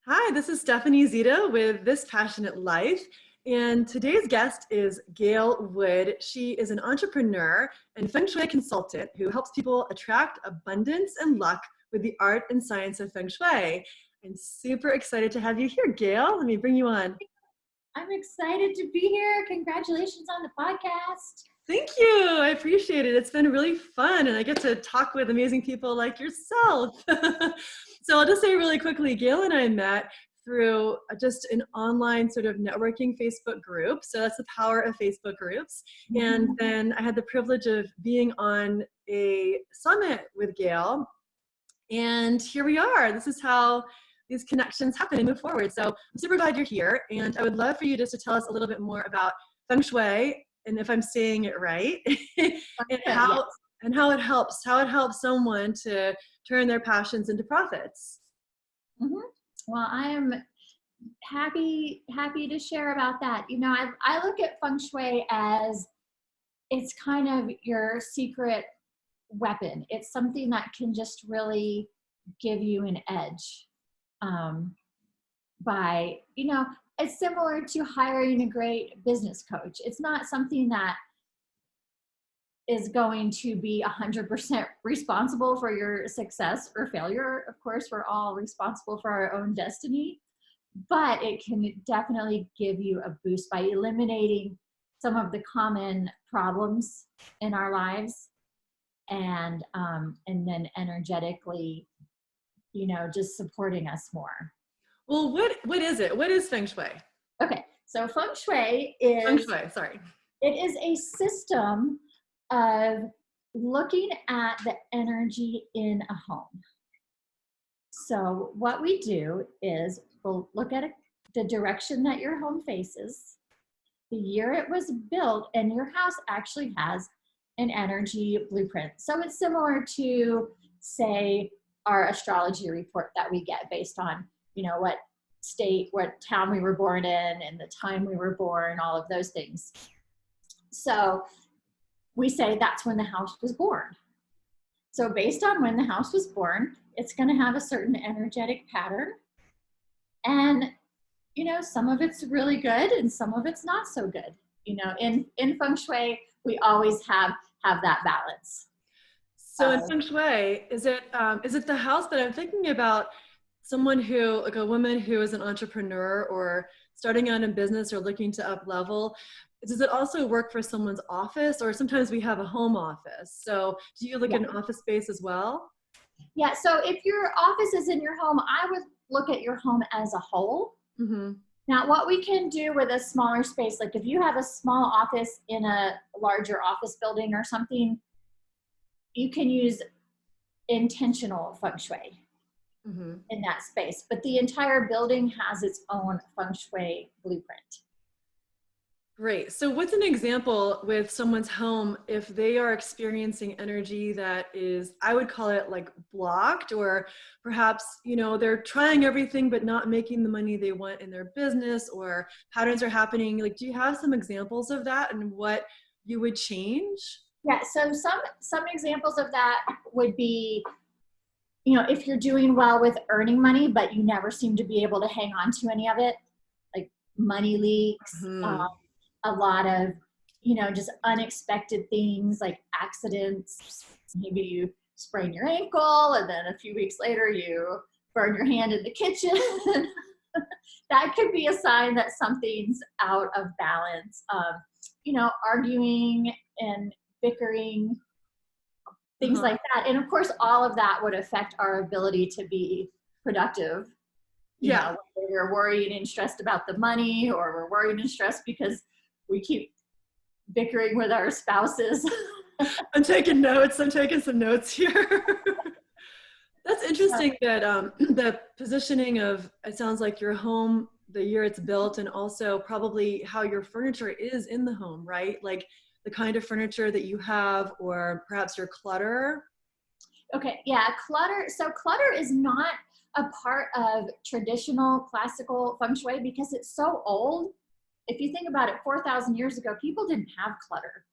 Hi, this is Stephanie Zito with This Passionate Life. And today's guest is Gail Wood. She is an entrepreneur and Feng Shui consultant who helps people attract abundance and luck with the art and science of Feng Shui. I'm super excited to have you here, Gail. Let me bring you on. I'm excited to be here. Congratulations on the podcast. Thank you. I appreciate it. It's been really fun, and I get to talk with amazing people like yourself. So I'll just say really quickly, Gail and I met through just an online sort of networking Facebook group. So that's the power of Facebook groups. And then I had the privilege of being on a summit with Gail. And here we are. This is how these connections happen and move forward. So I'm super glad you're here. And I would love for you just to tell us a little bit more about Feng Shui, and if I'm saying it right, and how it helps someone to turn their passions into profits. Well, I am happy to share about that. You know, I look at Feng Shui as it's kind of your secret weapon. It's something that can just really give you an edge. By, you know, it's similar to hiring a great business coach. It's not something that is going to be 100% responsible for your success or failure. Of course, we're all responsible for our own destiny, but it can definitely give you a boost by eliminating some of the common problems in our lives, and then energetically, you know, just supporting us more. Well, what is it? What is Feng Shui? Okay, so Feng Shui is Feng Shui, sorry. It is a system of looking at the energy in a home. So what we do is we'll look at the direction that your home faces, the year it was built, and your house actually has an energy blueprint. So it's similar to, say, our astrology report that we get based on, you know, what state, what town we were born in, and the time we were born, all of those things. So we say that's when the house was born. So based on when the house was born, it's going to have a certain energetic pattern. And, you know, some of it's really good and some of it's not so good. You know, in Feng Shui, we always have that balance. So in Feng Shui, is it the house? But I'm thinking about someone who, like a woman who is an entrepreneur or starting out in business or looking to up level. Does it also work for someone's office, or sometimes we have a home office? So do you look at an office space as well? Yeah, so if your office is in your home, I would look at your home as a whole. Now, what we can do with a smaller space, like if you have a small office in a larger office building or something, you can use intentional Feng Shui in that space. But the entire building has its own Feng Shui blueprint. Great. So what's an example with someone's home if they are experiencing energy that is, I would call it like blocked, or perhaps, you know, they're trying everything but not making the money they want in their business, or patterns are happening? Like, do you have some examples of that and what you would change? Yeah, so some examples of that would be, you know, if you're doing well with earning money, but you never seem to be able to hang on to any of it, like money leaks, a lot of, you know, just unexpected things like accidents. Maybe you sprain your ankle and then a few weeks later you burn your hand in the kitchen. That could be a sign that something's out of balance. You know, arguing and bickering, things like that. And of course, all of that would affect our ability to be productive. You know, whether we're worried and stressed about the money, or we're worried and stressed because we keep bickering with our spouses. I'm taking notes. I'm taking some notes here. That's interesting that the positioning of, it sounds like your home, the year it's built, and also probably how your furniture is in the home, right? Like the kind of furniture that you have, or perhaps your clutter. Okay, yeah, clutter. So clutter is not a part of traditional classical Feng Shui because it's so old. If you think about it, 4,000 years ago, people didn't have clutter.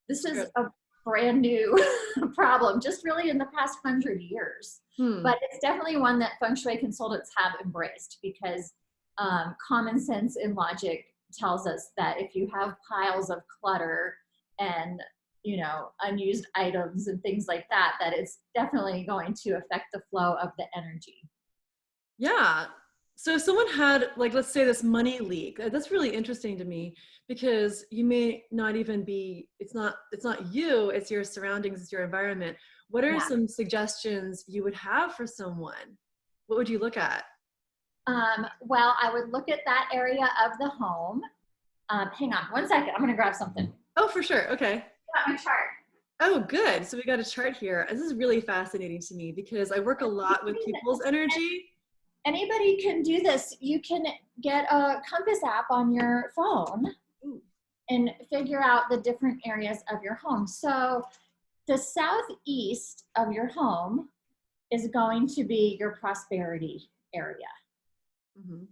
This is brand new problem, just really in the past 100 years. But it's definitely one that Feng Shui consultants have embraced, because common sense and logic tells us that if you have piles of clutter and, you know, unused items and things like that, that it's definitely going to affect the flow of the energy. Yeah. So if someone had, like, let's say this money leak, that's really interesting to me, because you may not even be, it's not you, it's your surroundings, it's your environment. What are Yeah. some suggestions you would have for someone? What would you look at? Well, I would look at that area of the home. Hang on one second. I'm going to grab something. Oh, for sure. Okay. Got my chart. Oh, good. So we got a chart here. This is really fascinating to me because I work a lot with people's energy. Anybody can do this. You can get a compass app on your phone and figure out the different areas of your home. So the southeast of your home is going to be your prosperity area. Mm-hmm.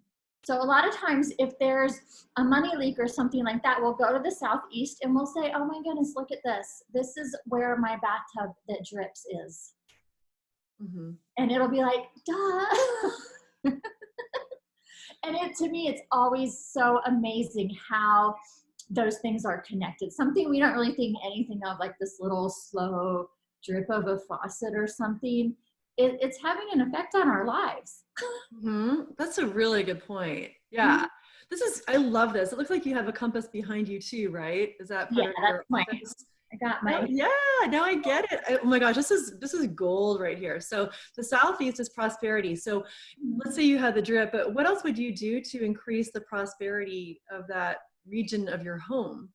So a lot of times if there's a money leak or something like that, we'll go to the southeast and we'll say, oh my goodness, look at this. This is where my bathtub that drips is. Mm-hmm. And it'll be like, duh. And to me, it's always so amazing how those things are connected. Something we don't really think anything of, like this little slow drip of a faucet or something. It's having an effect on our lives. Mm-hmm. That's a really good point. Yeah. I love this. It looks like you have a compass behind you too, right? Is that part of your office? I got Oh, my. yeah, now I get it. Oh my gosh, this is gold right here. So the southeast is prosperity. So let's say you had the drip, but what else would you do to increase the prosperity of that region of your home?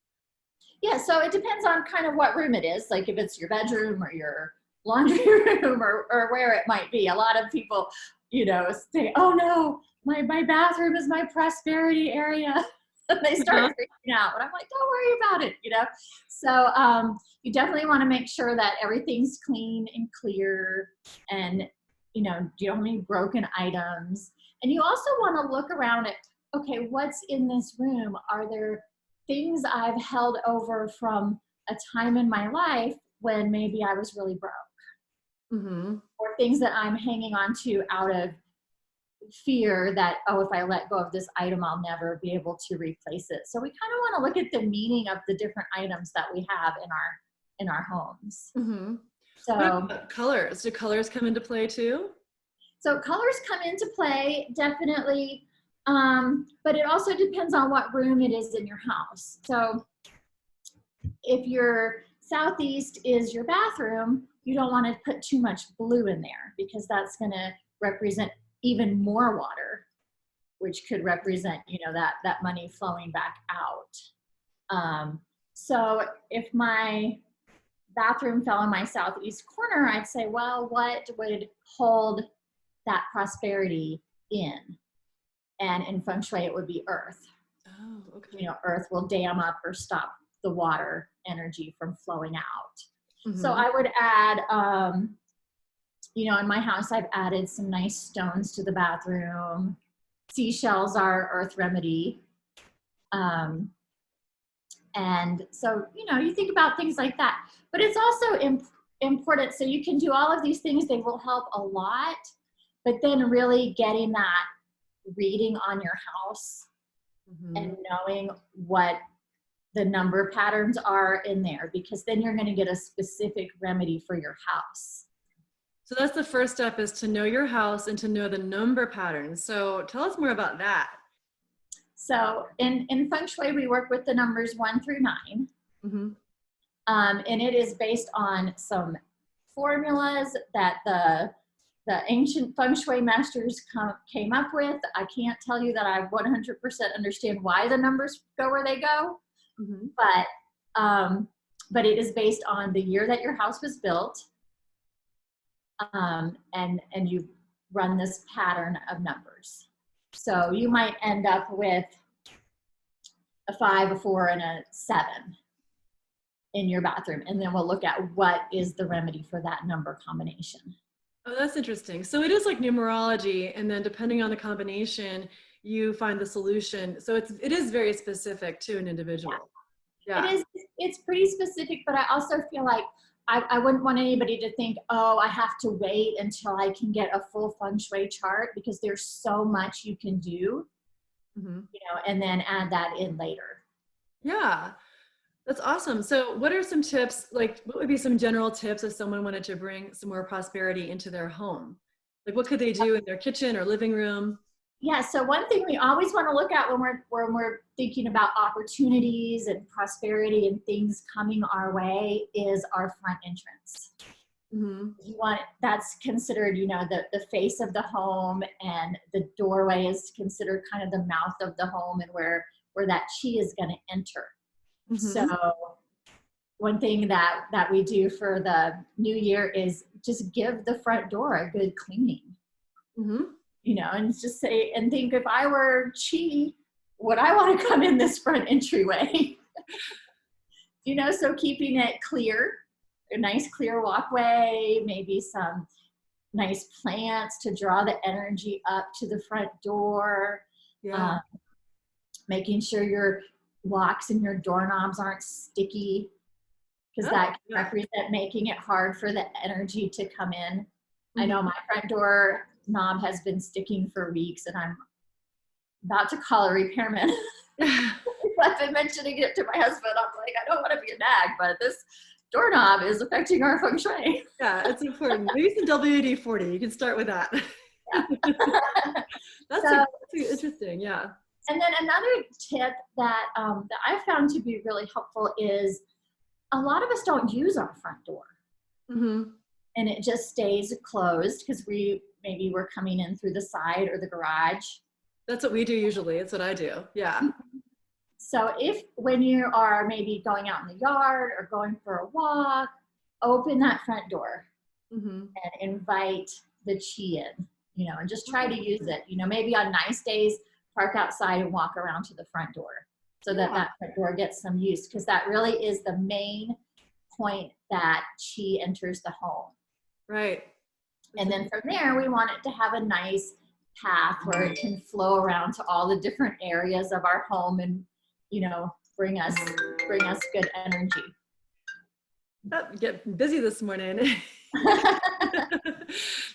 Yeah, so it depends on kind of what room it is. Like if it's your bedroom or your laundry room or where it might be. A lot of people, you know, say, oh no, my bathroom is my prosperity area. And they start freaking out. And I'm like, don't worry about it, you know? So you definitely want to make sure that everything's clean and clear, and, you know, you don't have any broken items. And you also want to look around at, okay, what's in this room? Are there things I've held over from a time in my life when maybe I was really broke? Mm-hmm. Or things that I'm hanging on to out of fear that, oh, if I let go of this item, I'll never be able to replace it. So we kind of want to look at the meaning of the different items that we have in our homes. Mm-hmm. What So about colors? Do colors come into play too? so colors come into play, definitely. But it also depends on what room it is in your house. So if your southeast is your bathroom, you don't want to put too much blue in there, because that's going to represent even more water, which could represent, you know, that money flowing back out. So if my bathroom fell in my southeast corner, I'd say, well, what would hold that prosperity in? And in Feng Shui, it would be earth. Oh, okay. You know, earth will dam up or stop the water energy from flowing out. Mm-hmm. So I would add, you know, in my house, I've added some nice stones to the bathroom. Seashells are earth remedy. And so, you know, you think about things like that. But it's also important. So you can do all of these things. They will help a lot. But then really getting that reading on your house and knowing what the number patterns are in there, because then you're going to get a specific remedy for your house. So that's the first step, is to know your house and to know the number patterns. So tell us more about that. So in Feng Shui, we work with the numbers 1 through 9. Mm-hmm. And it is based on some formulas that the ancient Feng Shui masters came up with. I can't tell you that I 100% understand why the numbers go where they go, Mm-hmm. but it is based on the year that your house was built, and you run this pattern of numbers. So you might end up with a 5, a 4, and a 7 in your bathroom, and then we'll look at what is the remedy for that number combination. Oh, that's interesting. So it is like numerology, and then depending on the combination, you find the solution. So it is very specific to an individual. Yeah. It is, it's pretty specific, but I also feel like I wouldn't want anybody to think, oh, I have to wait until I can get a full feng shui chart, because there's so much you can do, Mm-hmm. and then add that in later. Yeah, that's awesome. So what are some tips, like what would be some general tips if someone wanted to bring some more prosperity into their home? Like what could they do in their kitchen or living room? Yeah, so one thing we always want to look at when we're thinking about opportunities and prosperity and things coming our way is our front entrance. Mm-hmm. You want, that's considered, the face of the home, and the doorway is considered kind of the mouth of the home, and where that chi is going to enter. So Mm-hmm. one thing that we do for the new year is just give the front door a good cleaning. Mm-hmm. And just say, and think, if I were chi, would I want to come in this front entryway? So keeping it clear, a nice clear walkway, maybe some nice plants to draw the energy up to the front door. Yeah. Making sure your locks and your doorknobs aren't sticky, because Oh, that can yeah. represent making it hard for the energy to come in. Mm-hmm. I know my front door knob has been sticking for weeks, and I'm about to call a repairman. I've been mentioning it to my husband. I'm like, I don't want to be a nag, but this doorknob is affecting our feng shui. Yeah, it's important. Maybe some WD-40. You can start with that. Yeah. That's interesting. Yeah. And then another tip that I found to be really helpful is, a lot of us don't use our front door. Mm-hmm. And it just stays closed because maybe we're coming in through the side or the garage. That's what we do usually. It's what I do. Yeah. So when you are maybe going out in the yard or going for a walk, open that front door, Mm-hmm. and invite the chi in, and just try to use it. Maybe on nice days, park outside and walk around to the front door, so that front door gets some use, because that really is the main point that chi enters the home. Right. And then from there, we want it to have a nice path where it can flow around to all the different areas of our home, and bring us good energy. Get busy this morning.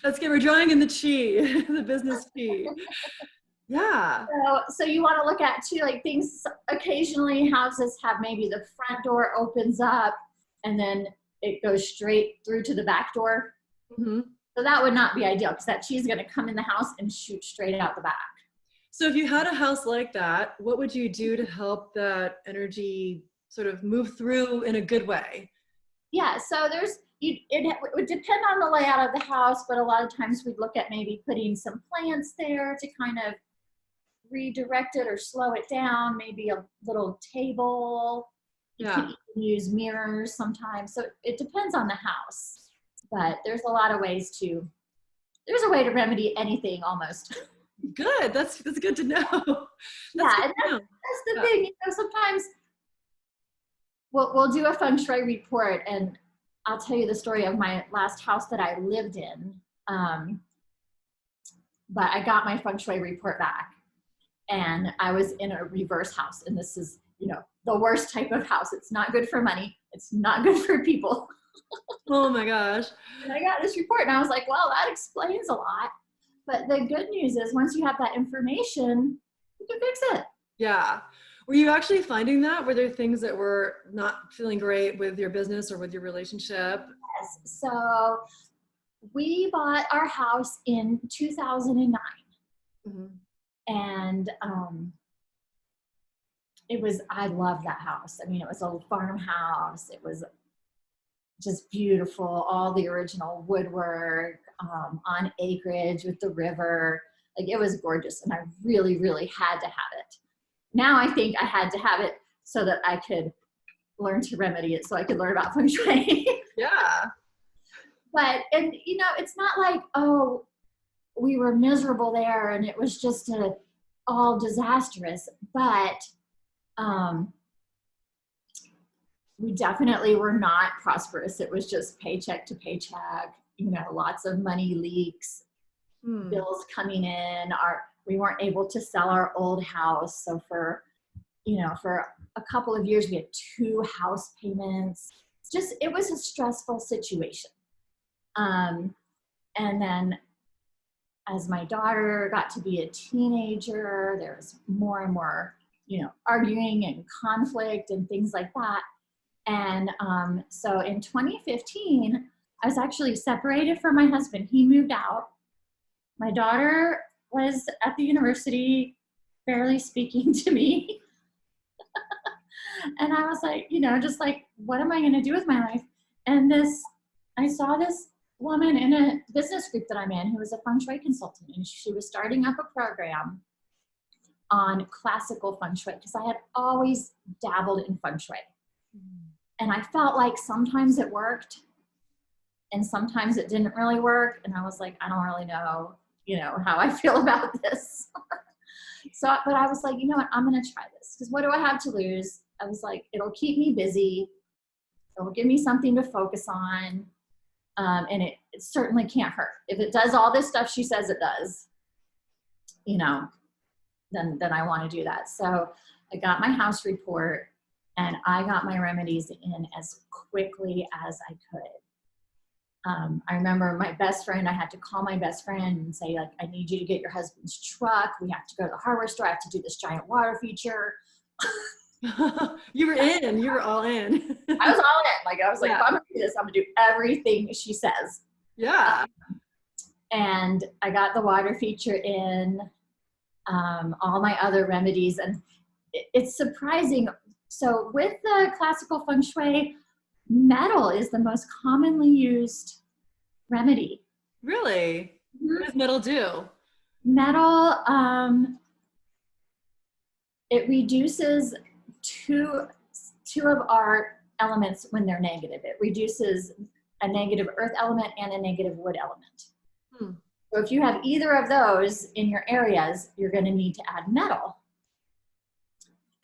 Let's get, we're drawing in the chi, the business chi. Yeah. So you want to look at too, like, things, occasionally houses have maybe the front door opens up and then it goes straight through to the back door. Mm-hmm. So that would not be ideal, because that chi is going to come in the house and shoot straight out the back. So if you had a house like that, what would you do to help that energy sort of move through in a good way? Yeah, so it would depend on the layout of the house, but a lot of times we'd look at maybe putting some plants there to kind of redirect it or slow it down, maybe a little table. You can even use mirrors sometimes. So it depends on the house, but there's a a way to remedy anything almost. Good. That's good to know. That's the thing. Sometimes we'll do a feng shui report, and I'll tell you the story of my last house that I lived in. But I got my feng shui report back, and I was in a reverse house, and this is, the worst type of house. It's not good for money. It's not good for people. Oh my gosh. And I got this report, and I was like, well, that explains a lot. But the good news is, once you have that information, you can fix it. Yeah. Were you actually finding that? Were there things that were not feeling great with your business or with your relationship? Yes. So we bought our house in 2009. Mm-hmm. And I love that house. I mean, it was a farmhouse. It was just beautiful. All the original woodwork, on acreage with the river. Like, it was gorgeous. And I really, really had to have it. Now I think I had to have it so that I could learn to remedy it, so I could learn about feng shui. Yeah. But, and it's not like, oh, we were miserable there and it was just all disastrous, but we definitely were not prosperous. It was just paycheck to paycheck, lots of money leaks, bills coming in. We weren't able to sell our old house. So for a couple of years, we had 2 house payments. Just, it was a stressful situation. And then as my daughter got to be a teenager, there was more and more, arguing and conflict and things like that. And so in 2015, I was actually separated from my husband. He moved out. My daughter was at the university, barely speaking to me. And I was like, just like, what am I going to do with my life? And I saw this woman in a business group that I'm in who was a Feng Shui consultant, and she was starting up a program on classical Feng Shui, because I had always dabbled in Feng Shui. And I felt like sometimes it worked and sometimes it didn't really work. And I was like, I don't really know, how I feel about this. But I was like, you know what, I'm going to try this, because what do I have to lose? I was like, it'll keep me busy. It'll give me something to focus on. And it certainly can't hurt. If it does all this stuff she says it does, then I want to do that. So I got my house report and I got my remedies in as quickly as I could. I remember my best friend, I had to call my best friend and say, like, I need you to get your husband's truck. We have to go to the hardware store. I have to do this giant water feature. You were all in. I was all in. Like, I was like, if I'm going to do this, I'm going to do everything she says. Yeah. And I got the water feature in, all my other remedies. And it's surprising. So with the classical Feng Shui, metal is the most commonly used remedy. Really? Mm-hmm. What does metal do? Metal, it reduces two of our elements when they're negative. It reduces a negative earth element and a negative wood element. So if you have either of those in your areas, you're going to need to add metal.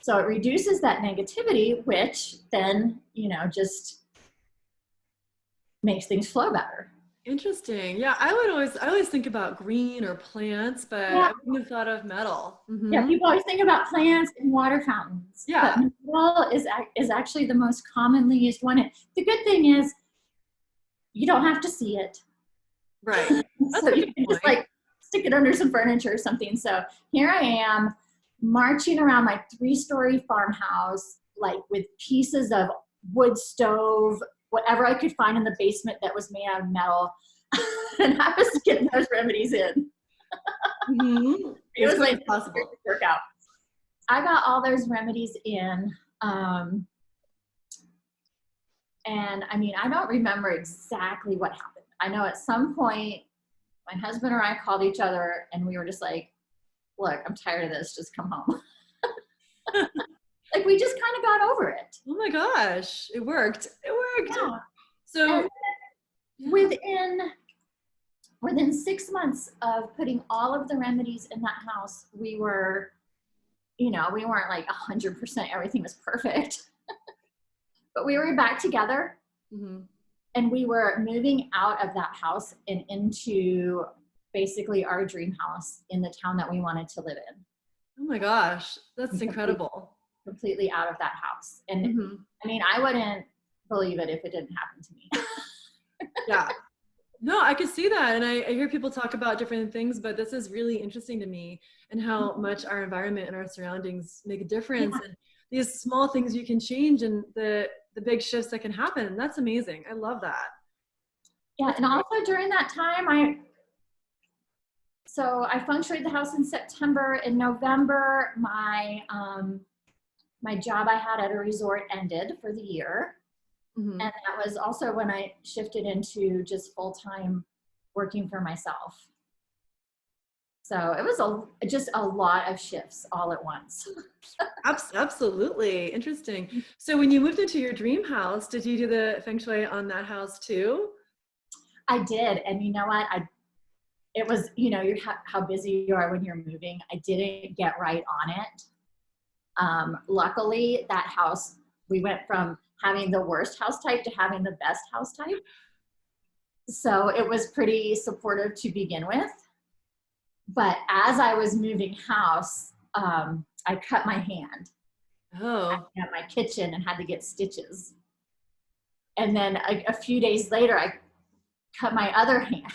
So it reduces that negativity, which then, just makes things flow better. Interesting. Yeah, I always think about green or plants, but I wouldn't have thought of metal. Mm-hmm. Yeah, people always think about plants and water fountains. Yeah. But metal is actually the most commonly used one. And the good thing is you don't have to see it. Right. So you can just like stick it under some furniture or something. So here I am marching around my 3-story farmhouse, like with pieces of wood stove, whatever I could find in the basement that was made out of metal. And I was getting those remedies in. Mm-hmm. It was like possible to work out. I got all those remedies in. And I mean, I don't remember exactly what happened. I know at some point my husband and I called each other and we were just like, look, I'm tired of this. Just come home. Like, we just kind of got over it. Oh my gosh. It worked. Yeah. So within 6 months of putting all of the remedies in that house, we were, we weren't like 100%, everything was perfect. But we were back together. Mm-hmm. And we were moving out of that house and into basically our dream house in the town that we wanted to live in. Oh my gosh, that's incredible. Completely out of that house. And mm-hmm. I mean, I wouldn't believe it if it didn't happen to me. Yeah. No, I could see that. And I hear people talk about different things, but this is really interesting to me, and how much our environment and our surroundings make a difference. Yeah. And these small things you can change, and the big shifts that can happen. That's amazing. I love that. Yeah. And also during that time, I feng shuied the house in September. In November, my job I had at a resort ended for the year. Mm-hmm. And that was also when I shifted into just full-time working for myself. So it was just a lot of shifts all at once. Absolutely. Interesting. So when you moved into your dream house, did you do the feng shui on that house too? I did. And you know what? It was, how busy you are when you're moving. I didn't get right on it. Luckily, that house, we went from having the worst house type to having the best house type. So it was pretty supportive to begin with. But as I was moving house, I cut my hand. Oh. at my kitchen and had to get stitches. And then a few days later, I cut my other hand.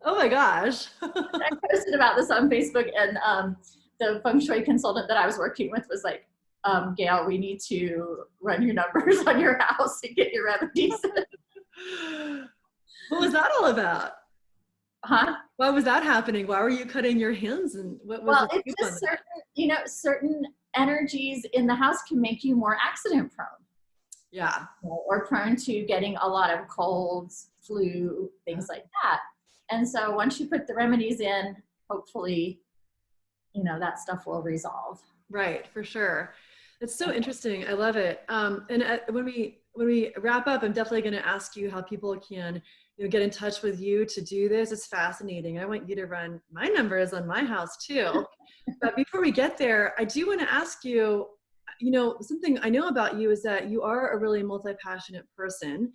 Oh my gosh. I posted about this on Facebook, and the Feng Shui consultant that I was working with was like, Gail, we need to run your numbers on your house and get your remedies. What was that all about? Huh? Why was that happening? Why were you cutting your hands, and what was Well, the it's scoop on just that? certain energies in the house can make you more accident prone, Yeah. or prone to getting a lot of colds, flu, things like that. And so once you put the remedies in, hopefully, that stuff will resolve. Right, for sure. It's so interesting. I love it. And when we wrap up, I'm definitely going to ask you how people can, get in touch with you to do this. It's fascinating. I want you to run my numbers on my house too. But before we get there, I do want to ask you, something I know about you is that you are a really multi-passionate person,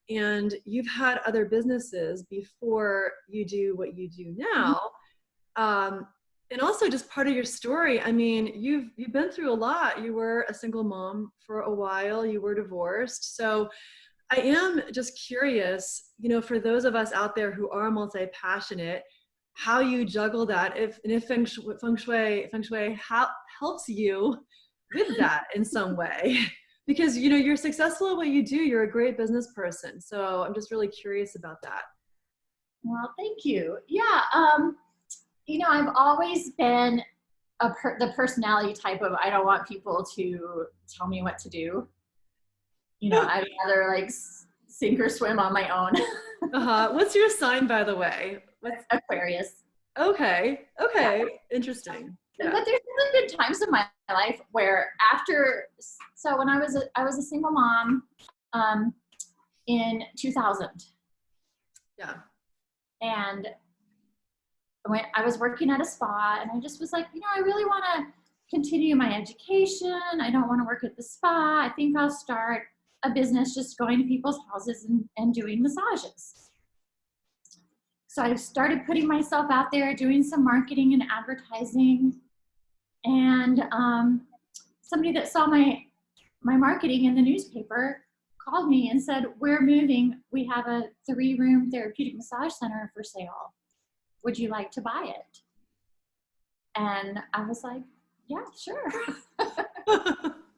and you've had other businesses before you do what you do now. And also just part of your story. I mean, you've been through a lot. You were a single mom for a while. You were divorced. So I am just curious, for those of us out there who are multi-passionate, how you juggle that, if feng shui helps you with that in some way. Because you're successful at what you do. You're a great business person. So I'm just really curious about that. Well, thank you. Yeah. I've always been the personality type of, I don't want people to tell me what to do. I'd rather like sink or swim on my own. What's your sign, by the way? Aquarius. Okay. Yeah. Interesting. Yeah. But there's really been times in my life where so when I was a single mom in 2000. Yeah. And when I was working at a spa, and I just was like, I really want to continue my education. I don't want to work at the spa. I think I'll start a business just going to people's houses and doing massages. So I started putting myself out there, doing some marketing and advertising. And somebody that saw my marketing in the newspaper called me and said, we're moving. We have a 3-room therapeutic massage center for sale. Would you like to buy it? And I was like, yeah, sure.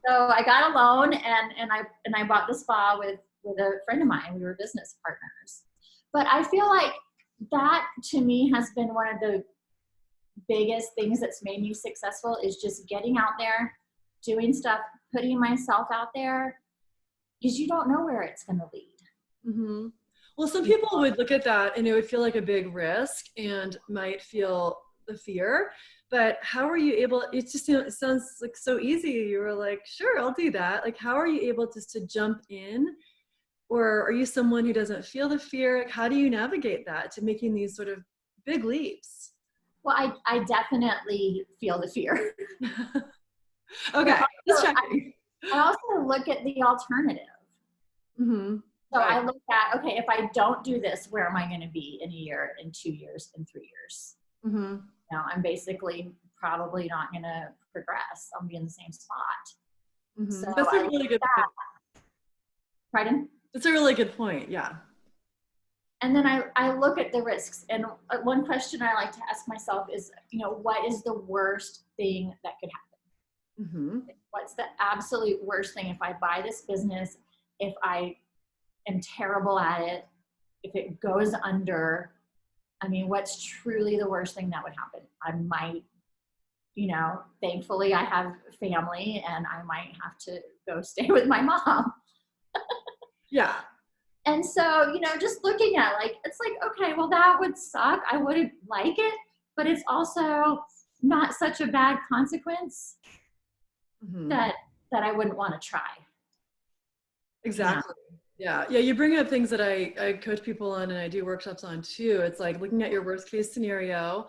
So I got a loan, and I bought the spa with a friend of mine. We were business partners. But I feel like that to me has been one of the biggest things that's made me successful, is just getting out there, doing stuff, putting myself out there, because you don't know where it's going to lead. Mm-hmm. Well, some people would look at that and it would feel like a big risk and might feel the fear. But how are you able? It sounds like so easy. You were like, sure, I'll do that. Like, how are you able to jump in? Or are you someone who doesn't feel the fear? Like, how do you navigate that to making these sort of big leaps? Well, I definitely feel the fear. Okay, just checking. I also look at the alternative. Mm-hmm. So Right. I look at, okay, if I don't do this, where am I going to be in a year, in 2 years, in 3 years? Mm-hmm. I'm basically probably not going to progress. I'll be in the same spot. Mm-hmm. So That's a I really look good at that. point. Pardon? That's a really good point. Yeah. And then I look at the risks. And one question I like to ask myself is, what is the worst thing that could happen? Mm-hmm. What's the absolute worst thing if I buy this business, if I am terrible at it, if it goes under? I mean, what's truly the worst thing that would happen? I might, thankfully I have family, and I might have to go stay with my mom. Yeah. And so, just looking at it's like, okay, well, that would suck. I wouldn't like it, but it's also not such a bad consequence Mm-hmm. that I wouldn't want to try. Exactly. Yeah. You bring up things that I coach people on and I do workshops on too. It's like looking at your worst case scenario.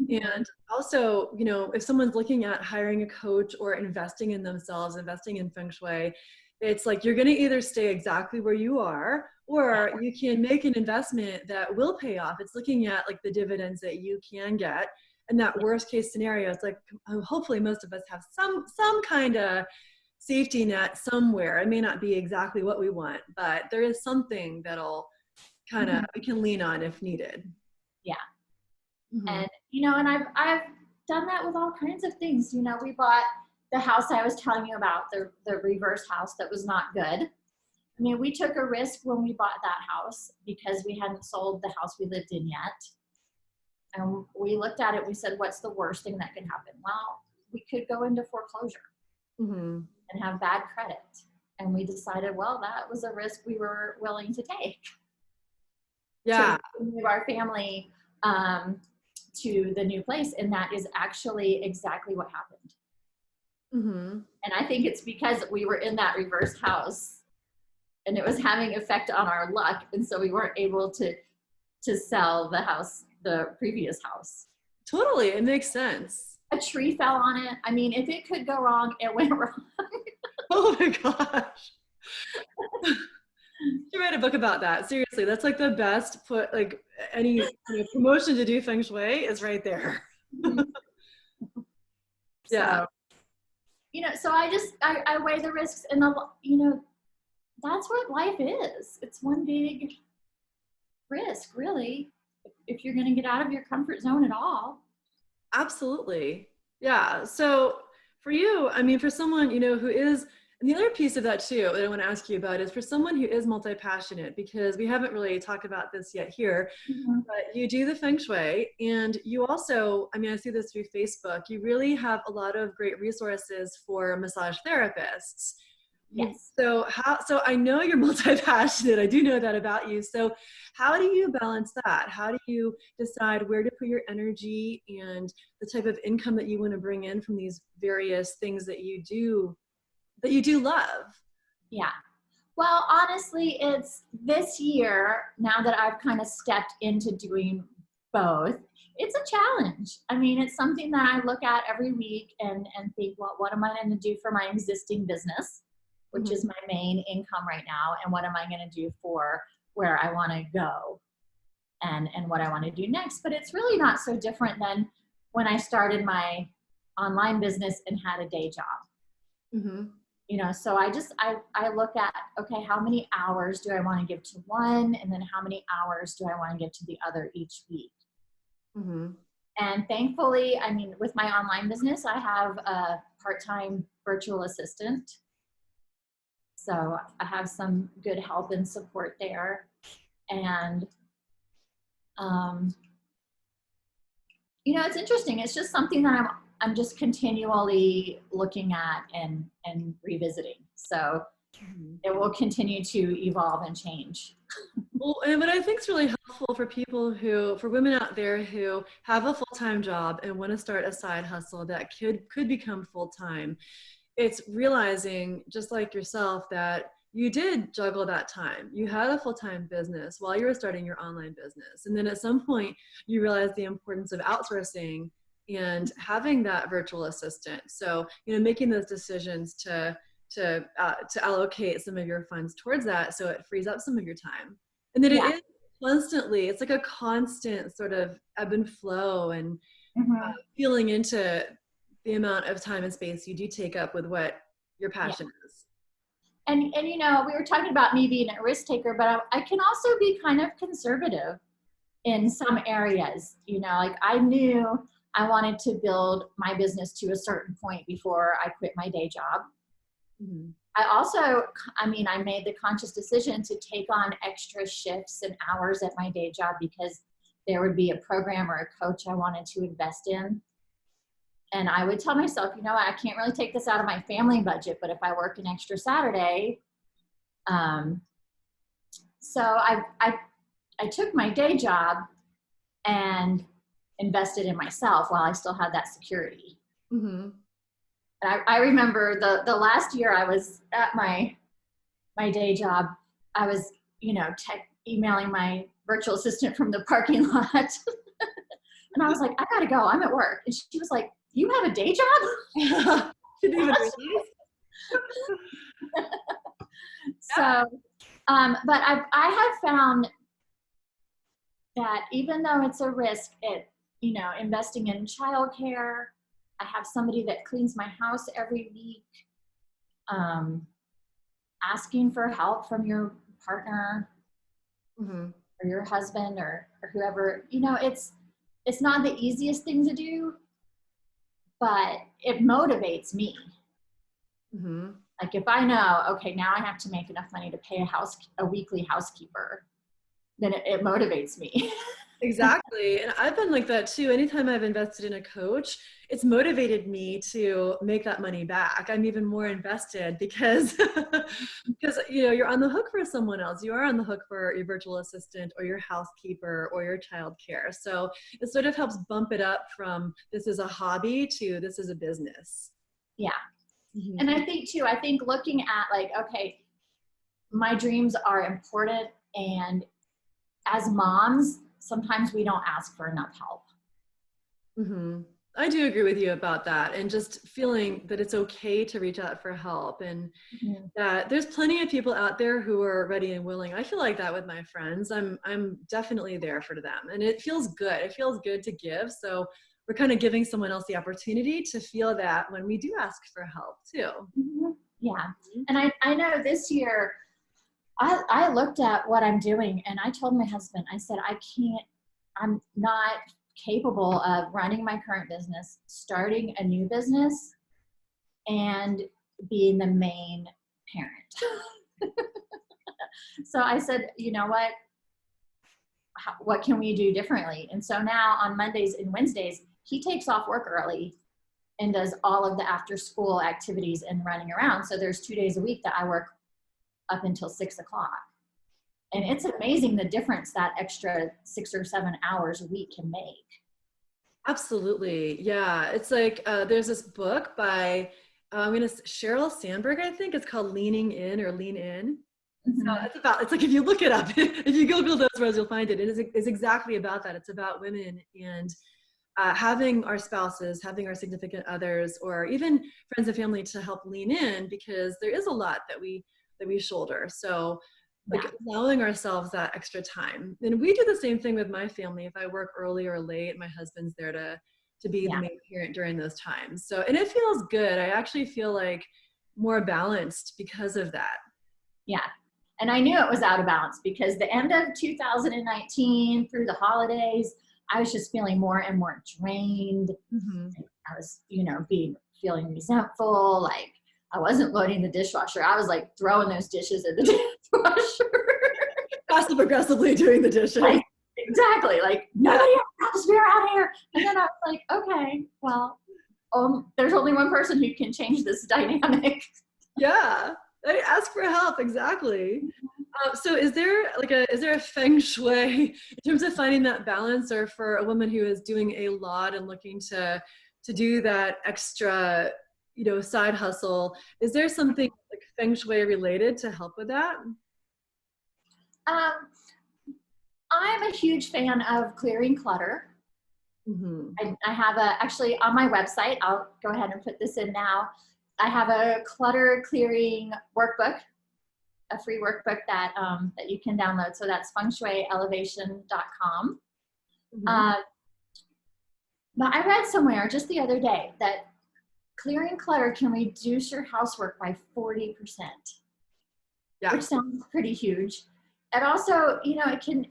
And also, if someone's looking at hiring a coach or investing in themselves, investing in Feng Shui, it's like you're going to either stay exactly where you are, or you can make an investment that will pay off. It's looking at like the dividends that you can get. And that worst case scenario, it's like hopefully most of us have some kind of safety net somewhere. It may not be exactly what we want, but there is something that'll kind of, we can lean on if needed. Yeah. Mm-hmm. And, and I've done that with all kinds of things. We bought the house I was telling you about, the reverse house that was not good. I mean, we took a risk when we bought that house because we hadn't sold the house we lived in yet. And we looked at it, we said, what's the worst thing that could happen? Well, we could go into foreclosure Mm-hmm. and have bad credit. And we decided, well, that was a risk we were willing to take. Yeah. To move our family to the new place. And that is actually exactly what happened. Mm-hmm. And I think it's because we were in that reverse house and it was having effect on our luck. And so we weren't able to sell the house, the previous house. Totally. It makes sense. A tree fell on it. I mean, if it could go wrong, it went wrong. Oh my gosh. You write a book about that. Seriously, that's like the best any promotion to do Feng Shui is right there. Yeah. So, so I weigh the risks and that's what life is. It's one big risk, really, if you're going to get out of your comfort zone at all. Absolutely. Yeah. So for you, I mean, for someone, who is, and the other piece of that too, that I want to ask you about is for someone who is multi-passionate, because we haven't really talked about this yet here, but you do the Feng Shui and you also, I mean, I see this through Facebook, you really have a lot of great resources for massage therapists. Yes. So I know you're multi-passionate. I do know that about you. So how do you balance that? How do you decide where to put your energy and the type of income that you want to bring in from these various things that you do love? Yeah. Well, honestly, it's this year, now that I've kind of stepped into doing both, it's a challenge. I mean, it's something that I look at every week and think, well, what am I going to do for my existing business, which is my main income right now, and what am I going to do for where I want to go and what I want to do next. But it's really not so different than when I started my online business and had a day job. Mm-hmm. So I look at, okay, how many hours do I want to give to one? And then how many hours do I want to give to the other each week? Mm-hmm. And thankfully, I mean, with my online business, I have a part-time virtual assistant. So I have some good help and support there. And, it's interesting. It's just something that I'm just continually looking at and revisiting. So it will continue to evolve and change. Well, and what I think is really helpful for women out there who have a full-time job and want to start a side hustle that could become full-time, it's realizing, just like yourself, that you did juggle that time. You had a full-time business while you were starting your online business. And then at some point you realized the importance of outsourcing and having that virtual assistant. So, making those decisions to allocate some of your funds towards that, so it frees up some of your time. And then it is constantly, it's like a constant sort of ebb and flow and feeling into the amount of time and space you do take up with what your passion is. And we were talking about me being a risk taker, but I can also be kind of conservative in some areas. Like I knew I wanted to build my business to a certain point before I quit my day job. Mm-hmm. I made the conscious decision to take on extra shifts and hours at my day job because there would be a program or a coach I wanted to invest in. And I would tell myself, I can't really take this out of my family budget, but if I work an extra Saturday, so I took my day job and invested in myself while I still had that security. Mm-hmm. And I remember the last year I was at my day job, I was, emailing my virtual assistant from the parking lot. And I was like, I gotta go, I'm at work. And she was like, you have a day job? Didn't even realize. So, but I have found that even though it's a risk, investing in childcare, I have somebody that cleans my house every week. um, asking for help from your partner Mhm. or your husband or whoever. It's not the easiest thing to do, but it motivates me. Mhm. Like if I know, okay, now I have to make enough money to pay a weekly housekeeper, then it motivates me. Exactly. And I've been like that too. Anytime I've invested in a coach, it's motivated me to make that money back. I'm even more invested because because you're on the hook for someone else. You are on the hook for your virtual assistant or your housekeeper or your childcare. So it sort of helps bump it up from this is a hobby to this is a business. Yeah. And Mhm. I think looking at like, okay, my dreams are important. And as moms, sometimes we don't ask for enough help. Hmm. I do agree with you about that, and just feeling that it's okay to reach out for help, and Mhm. that there's plenty of people out there who are ready and willing. I feel like that with my friends. I'm definitely there for them, and it feels good. It feels good to give. So we're kind of giving someone else the opportunity to feel that when we do ask for help too. Mhm. Yeah. And I know this year, I looked at what I'm doing and I told my husband, I said, I'm not capable of running my current business, starting a new business, and being the main parent. So I said, you know what? What can we do differently? And so now on Mondays and Wednesdays, he takes off work early and does all of the after school activities and running around. So there's 2 days a week that I work up until 6 o'clock. And it's amazing the difference that extra 6 or 7 hours a week can make. Absolutely. Yeah. It's like there's this book by Sheryl Sandberg, I think. It's called Leaning In or Lean In. So Mm-hmm. it's like if you look it up, if you Google those words, you'll find it. It's exactly about that. It's about women and having our spouses, having our significant others, or even friends and family to help lean in, because there is a lot that we shoulder. So like Yeah. allowing ourselves that extra time. And we do the same thing with my family. If I work early or late, my husband's there to be the Yeah. main parent during those times. So, and it feels good. I actually feel like more balanced because of that. Yeah. And I knew it was out of balance because the end of 2019 through the holidays, I was just feeling more and more drained. Mhm. I was, feeling resentful. Like I wasn't loading the dishwasher. I was like throwing those dishes in the dishwasher. Passive aggressively doing the dishes. Like, exactly. Like nobody else be around here. And then I was like, okay, well, there's only one person who can change this dynamic. Yeah. I ask for help, exactly. So is there a feng shui in terms of finding that balance, or for a woman who is doing a lot and looking to do that extra, side hustle, is there something like feng shui related to help with that? Um, I'm a huge fan of clearing clutter. Hmm. I have actually on my website, I'll go ahead and put this in now. I have a clutter clearing workbook, a free workbook that you can download. So that's fengshuielevation.com. Hmm. Uh, but I read somewhere just the other day that clearing clutter can reduce your housework by 40%, Yeah. which sounds pretty huge. And also, it can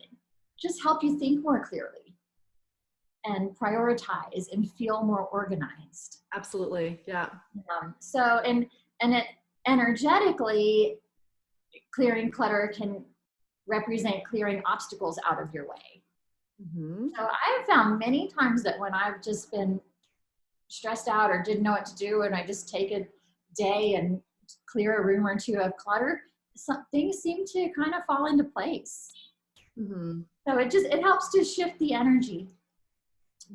just help you think more clearly and prioritize and feel more organized. Absolutely. Yeah. And it energetically, clearing clutter can represent clearing obstacles out of your way. Hmm. So I have found many times that when I've just been stressed out or didn't know what to do, and I just take a day and clear a room or two of clutter, some things seem to kind of fall into place. Hmm. So it helps to shift the energy.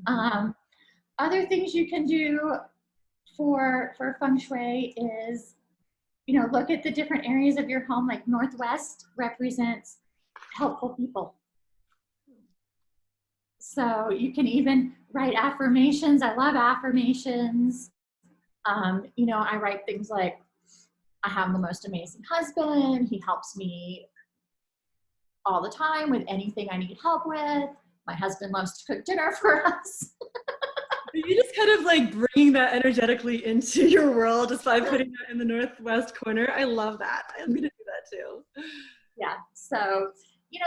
Hmm. Um, Other things you can do for feng shui is, look at the different areas of your home. Like northwest represents helpful people. So you can even write affirmations. I love affirmations. I write things like, I have the most amazing husband. He helps me all the time with anything I need help with. My husband loves to cook dinner for us. You just kind of like bringing that energetically into your world just by putting that in the northwest corner. I love that. I'm going to do that too. Yeah. So,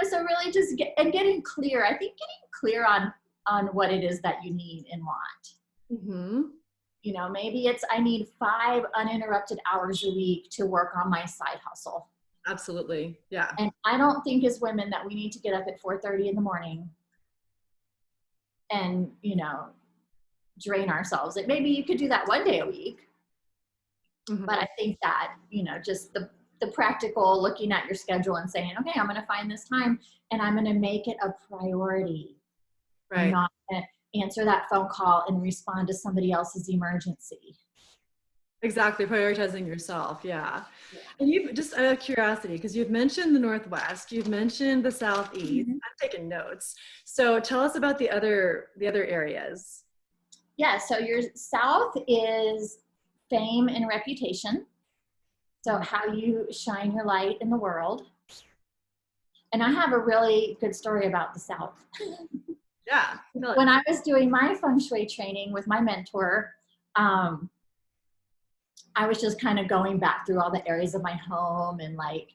so really just getting clear. I think getting clear on what it is that you need and want. Mm-hmm. Maybe it's I need 5 uninterrupted hours a week to work on my side hustle. Absolutely. Yeah. And I don't think as women that we need to get up at 4:30 in the morning and, drain ourselves. And maybe you could do that one day a week. Mm-hmm. But I think that, just the practical looking at your schedule and saying, okay, I'm going to find this time and I'm going to make it a priority. Right. I'm not going to answer that phone call and respond to somebody else's emergency. Exactly. Prioritizing yourself. Yeah. And you've just out of curiosity, because you've mentioned the Northwest, you've mentioned the Southeast. I'm taking notes. So tell us about the other areas. Yeah. So your South is fame and reputation. So how you shine your light in the world. And I have a really good story about the South. Yeah. When I was doing my Feng Shui training with my mentor, I was just kind of going back through all the areas of my home and like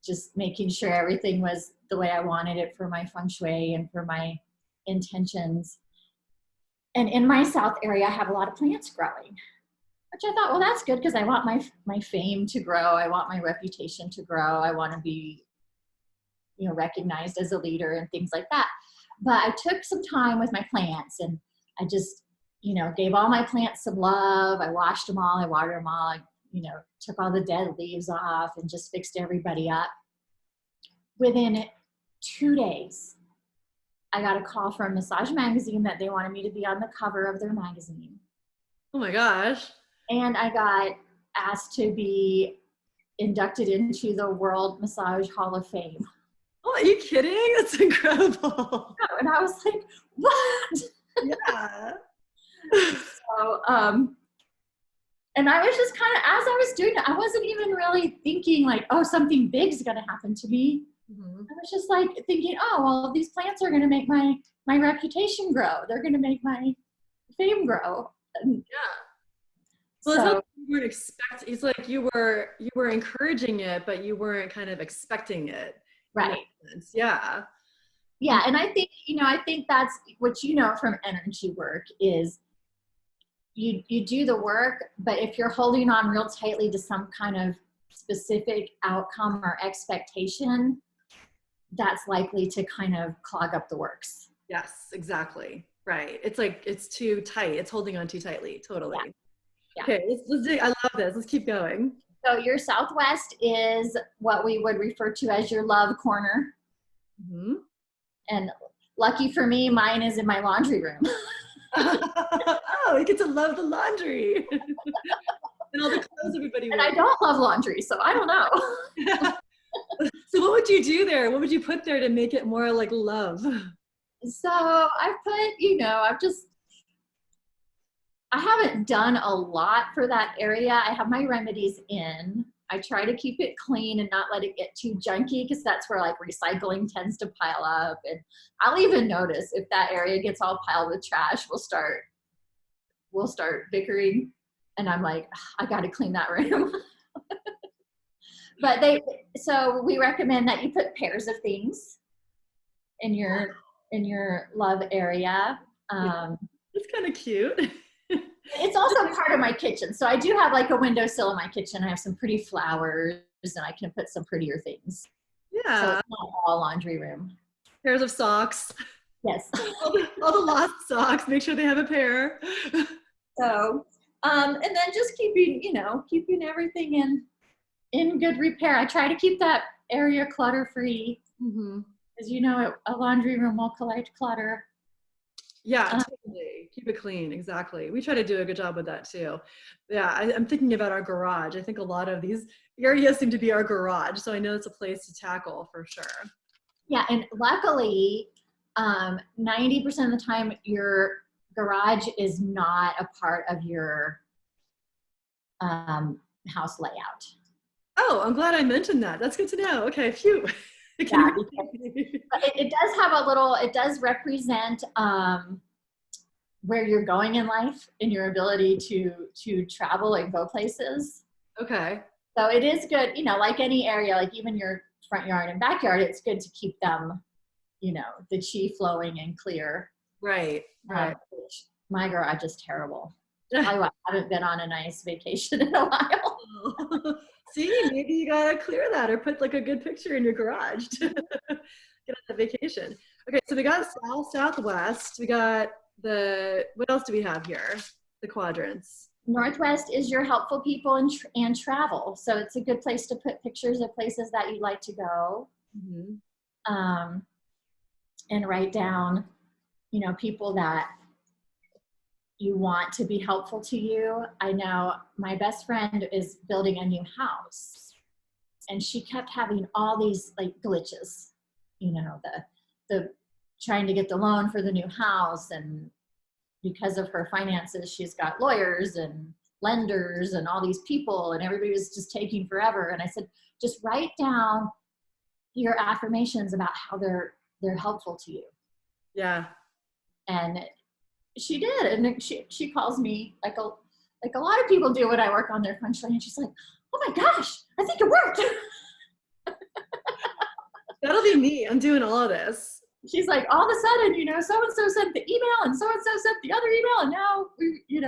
just making sure everything was the way I wanted it for my Feng Shui and for my intentions. And in my South area, I have a lot of plants growing, which I thought, well, that's good because I want my fame to grow. I want my reputation to grow. I want to be, recognized as a leader and things like that. But I took some time with my plants and I just, gave all my plants some love. I washed them all. I watered them all. I, took all the dead leaves off and just fixed everybody up. Within 2 days, I got a call from Massage Magazine that they wanted me to be on the cover of their magazine. Oh my gosh. And I got asked to be inducted into the World Massage Hall of Fame. Oh, are you kidding? That's incredible. And I was like, what? Yeah. So, and I was just kind of, as I was doing it, I wasn't even really thinking like, oh, something big is going to happen to me. Mm-hmm. I was just like thinking, oh, well, these plants are going to make my reputation grow. They're going to make my fame grow. And yeah. Well, so, you weren't expecting. It's like you were encouraging it, but you weren't kind of expecting it. Right. Yeah. Yeah, and I think that's what from energy work is you do the work, but if you're holding on real tightly to some kind of specific outcome or expectation, that's likely to kind of clog up the works. Yes, exactly. Right. It's like it's too tight. It's holding on too tightly. Totally. Yeah. Okay, let's do, I love this. Let's keep going. So your Southwest is what we would refer to as your love corner. Mm-hmm. And lucky for me, mine is in my laundry room. Oh, you get to love the laundry. And all the clothes everybody wears. And I don't love laundry, so I don't know. So what would you do there? What would you put there to make it more like love? So I put, I haven't done a lot for that area. I have my remedies in. I try to keep it clean and not let it get too junky because that's where like recycling tends to pile up. And I'll even notice if that area gets all piled with trash, we'll start bickering. And I'm like, I got to clean that room. But so we recommend that you put pairs of things in your love area. It's kind of cute. It's also part of my kitchen. So I do have like a windowsill in my kitchen. I have some pretty flowers and I can put some prettier things. Yeah. So it's not all laundry room. Pairs of socks. Yes. all the lost socks. Make sure they have a pair. So, and then just keeping everything in good repair. I try to keep that area clutter free. Mm-hmm. Because a laundry room will collect clutter. Yeah, totally. Keep it clean. Exactly. We try to do a good job with that too. Yeah, I'm thinking about our garage. I think a lot of these areas seem to be our garage. So I know it's a place to tackle for sure. Yeah, and luckily, 90% of the time, your garage is not a part of your house layout. Oh, I'm glad I mentioned that. That's good to know. Okay, phew. Yeah, it does have it does represent where you're going in life and your ability to travel and go places. Okay. So it is good, you know, like any area, like even your front yard and backyard, it's good to keep them, you know, the chi flowing and clear. Right. Right. Which my garage is terrible. Probably why I haven't been on a nice vacation in a while. See, maybe you gotta clear that or put like a good picture in your garage to get on the vacation. Okay, so we got south, southwest. We got what else do we have here? The quadrants. Northwest is your helpful people and travel. So it's a good place to put pictures of places that you'd like to go. And write down, you know, people that you want to be helpful to you. I know my best friend is building a new house and she kept having all these like glitches, you know, the trying to get the loan for the new house, and because of her finances, she's got lawyers and lenders and all these people, and everybody was just taking forever. And I said, just write down your affirmations about how they're helpful to you. Yeah. And she did, and she calls me like a lot of people do when I work on their feng shui, and she's like, "Oh my gosh, I think it worked." That'll be me. I'm doing all of this. She's like, all of a sudden, you know, so and so sent the email, and so sent the other email, and now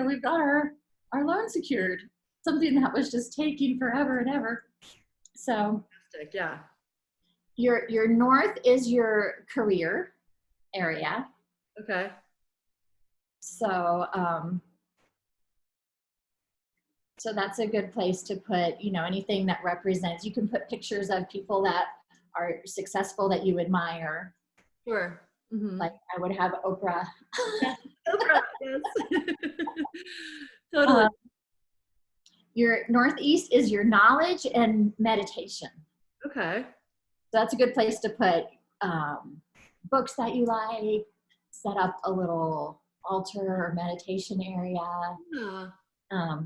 we've got our loan secured. Something that was just taking forever and ever. So, fantastic. Yeah. Your north is your career area. Okay. So, so that's a good place to put, you know, anything that represents. You can put pictures of people that are successful that you admire. Sure. Like I would have Oprah. Yeah. Oprah, yes. Totally. Your northeast is your knowledge and meditation. Okay. So that's a good place to put books that you like, set up a little altar or meditation area. Yeah.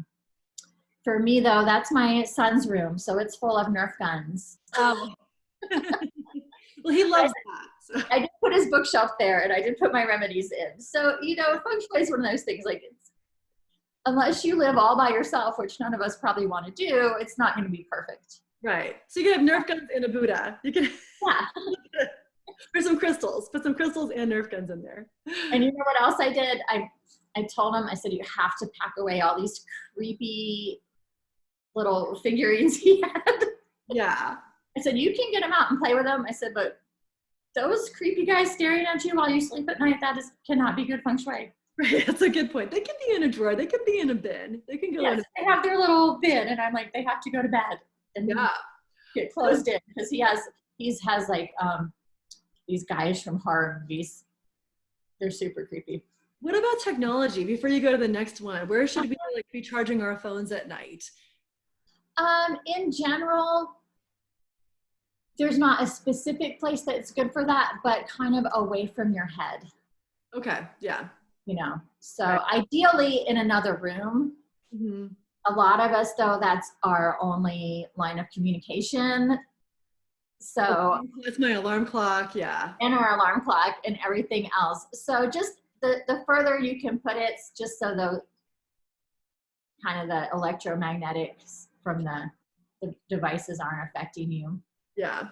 For me, though, that's my son's room, so it's full of Nerf guns. Oh. Well, he loves that. So. I did put his bookshelf there, and I did put my remedies in. So, you know, feng shui is one of those things, like, it's, unless you live all by yourself, which none of us probably want to do, it's not going to be perfect. Right. So you can have Nerf guns and a Buddha. You can. Yeah. Or some crystals. Put some crystals and Nerf guns in there. And you know what else I did? I told him, I said, you have to pack away all these creepy little figurines he had. Yeah. I said, you can get them out and play with them. I said, but those creepy guys staring at you while you sleep at night, cannot be good feng shui. Right, that's a good point. They can be in a drawer. They can be in a bin. They can go in a bin. They have their little bin, and I'm like, they have to go to bed and get closed in, because he has like these guys from horror movies. They're super creepy. What about technology? Before you go to the next one, where should we like be charging our phones at night? In general, there's not a specific place that's good for that, but kind of away from your head. Okay. Yeah. You know, so ideally in another room. A lot of us, though, that's our only line of communication. So it's my alarm clock. Yeah. And our alarm clock and everything else. So just the further you can put it, just so the kind of the electromagnetics from the devices aren't affecting you. Yeah.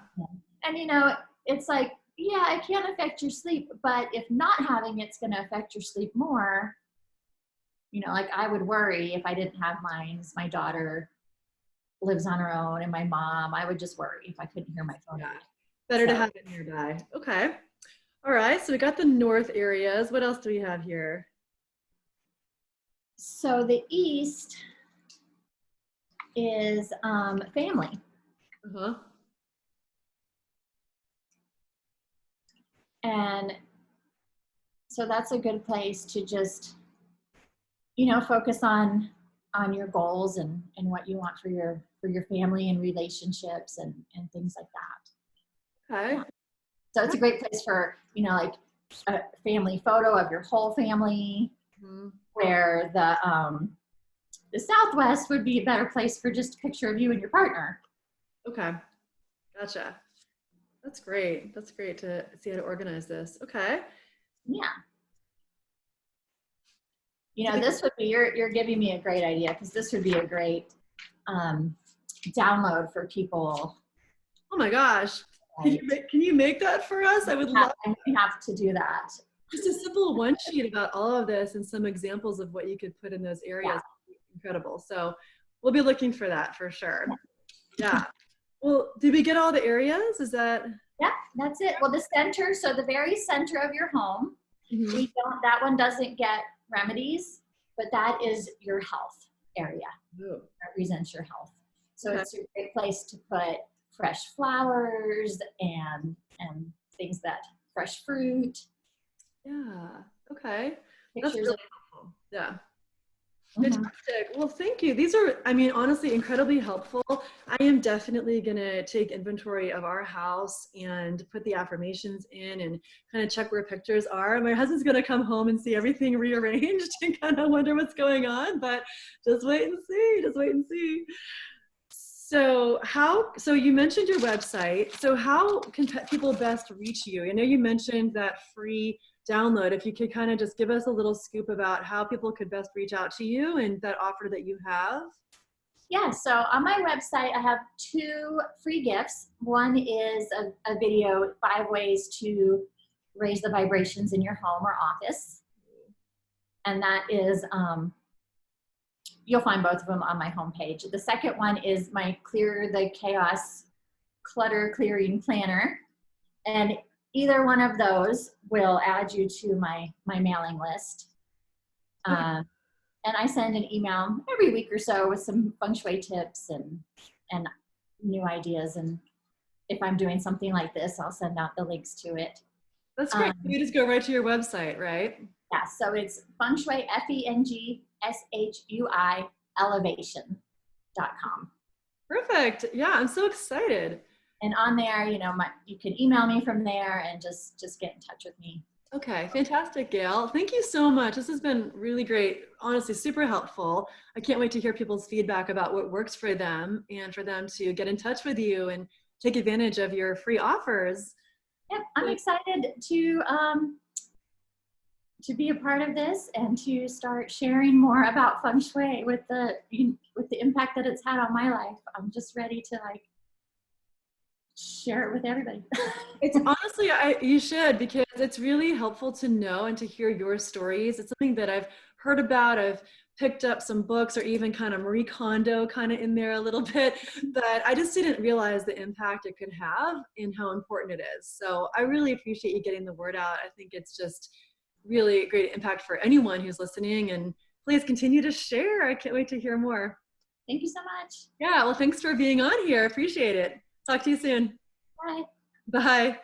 And you know, it's like, yeah, it can affect your sleep, but if not having it's going to affect your sleep more. You know, like I would worry if I didn't have mine. My daughter lives on her own, and my mom, I would just worry if I couldn't hear my phone. Yeah. Better to have it nearby. Okay. All right. So we got the north areas. What else do we have here? So the east is family. Uh-huh. And so that's a good place to just, you know, focus on your goals and what you want for your family and relationships and things like that. Okay. So it's a great place for, you know, like a family photo of your whole family, where the Southwest would be a better place for just a picture of you and your partner. Okay. Gotcha. That's great. That's great to see how to organize this. Okay. Yeah. You know, this would be, you're giving me a great idea, because this would be a great download for people. Oh my gosh. Right. Can you make that for us? I would love. I have to do that. Just a simple one sheet about all of this and some examples of what you could put in those areas. Yeah. Incredible. So we'll be looking for that for sure. Yeah. Well, did we get all the areas? Is that? Yeah, that's it. Well, the center, so the very center of your home, Mm-hmm. that one doesn't get remedies, but that is your health area. Ooh. Represents your health. So Okay. it's a great place to put fresh flowers and things that, fresh fruit. Yeah. Okay. That's Pictures really of, helpful. Yeah. Mhm. Fantastic. Well, thank you. These are, I mean, honestly, incredibly helpful. I am definitely going to take inventory of our house and put the affirmations in and kind of check where pictures are. My husband's going to come home and see everything rearranged and kind of wonder what's going on, but just wait and see. Just wait and see. So so you mentioned your website. So how can people best reach you? I know you mentioned that free download. If you could kind of just give us a little scoop about how people could best reach out to you and that offer that you have. Yeah, so on my website, I have 2 free gifts. One is a video, 5 ways to raise the vibrations in your home or office. And that is, you'll find both of them on my homepage. The second one is my Clear the Chaos Clutter Clearing Planner. And either one of those will add you to my mailing list. And I send an email every week or so with some feng shui tips and new ideas. And if I'm doing something like this, I'll send out the links to it. That's great. You just go right to your website, right? Yeah, so it's Feng Shui, FENGSHUI, elevation.com. Perfect. Yeah, I'm so excited. And on there, you know, you can email me from there and just get in touch with me. Okay, fantastic, Gail. Thank you so much. This has been really great. Honestly, super helpful. I can't wait to hear people's feedback about what works for them and for them to get in touch with you and take advantage of your free offers. Yep, I'm excited to be a part of this and to start sharing more about feng shui with the impact that it's had on my life. I'm just ready to share it with everybody. It's honestly, you should, because it's really helpful to know and to hear your stories. It's something that I've heard about. I've picked up some books or even kind of Marie Kondo kind of in there a little bit, but I just didn't realize the impact it could have and how important it is. So I really appreciate you getting the word out. I think it's just really great impact for anyone who's listening, and please continue to share. I can't wait to hear more. Thank you so much. Yeah, well, thanks for being on here. I appreciate it. Talk to you soon. Bye. Bye.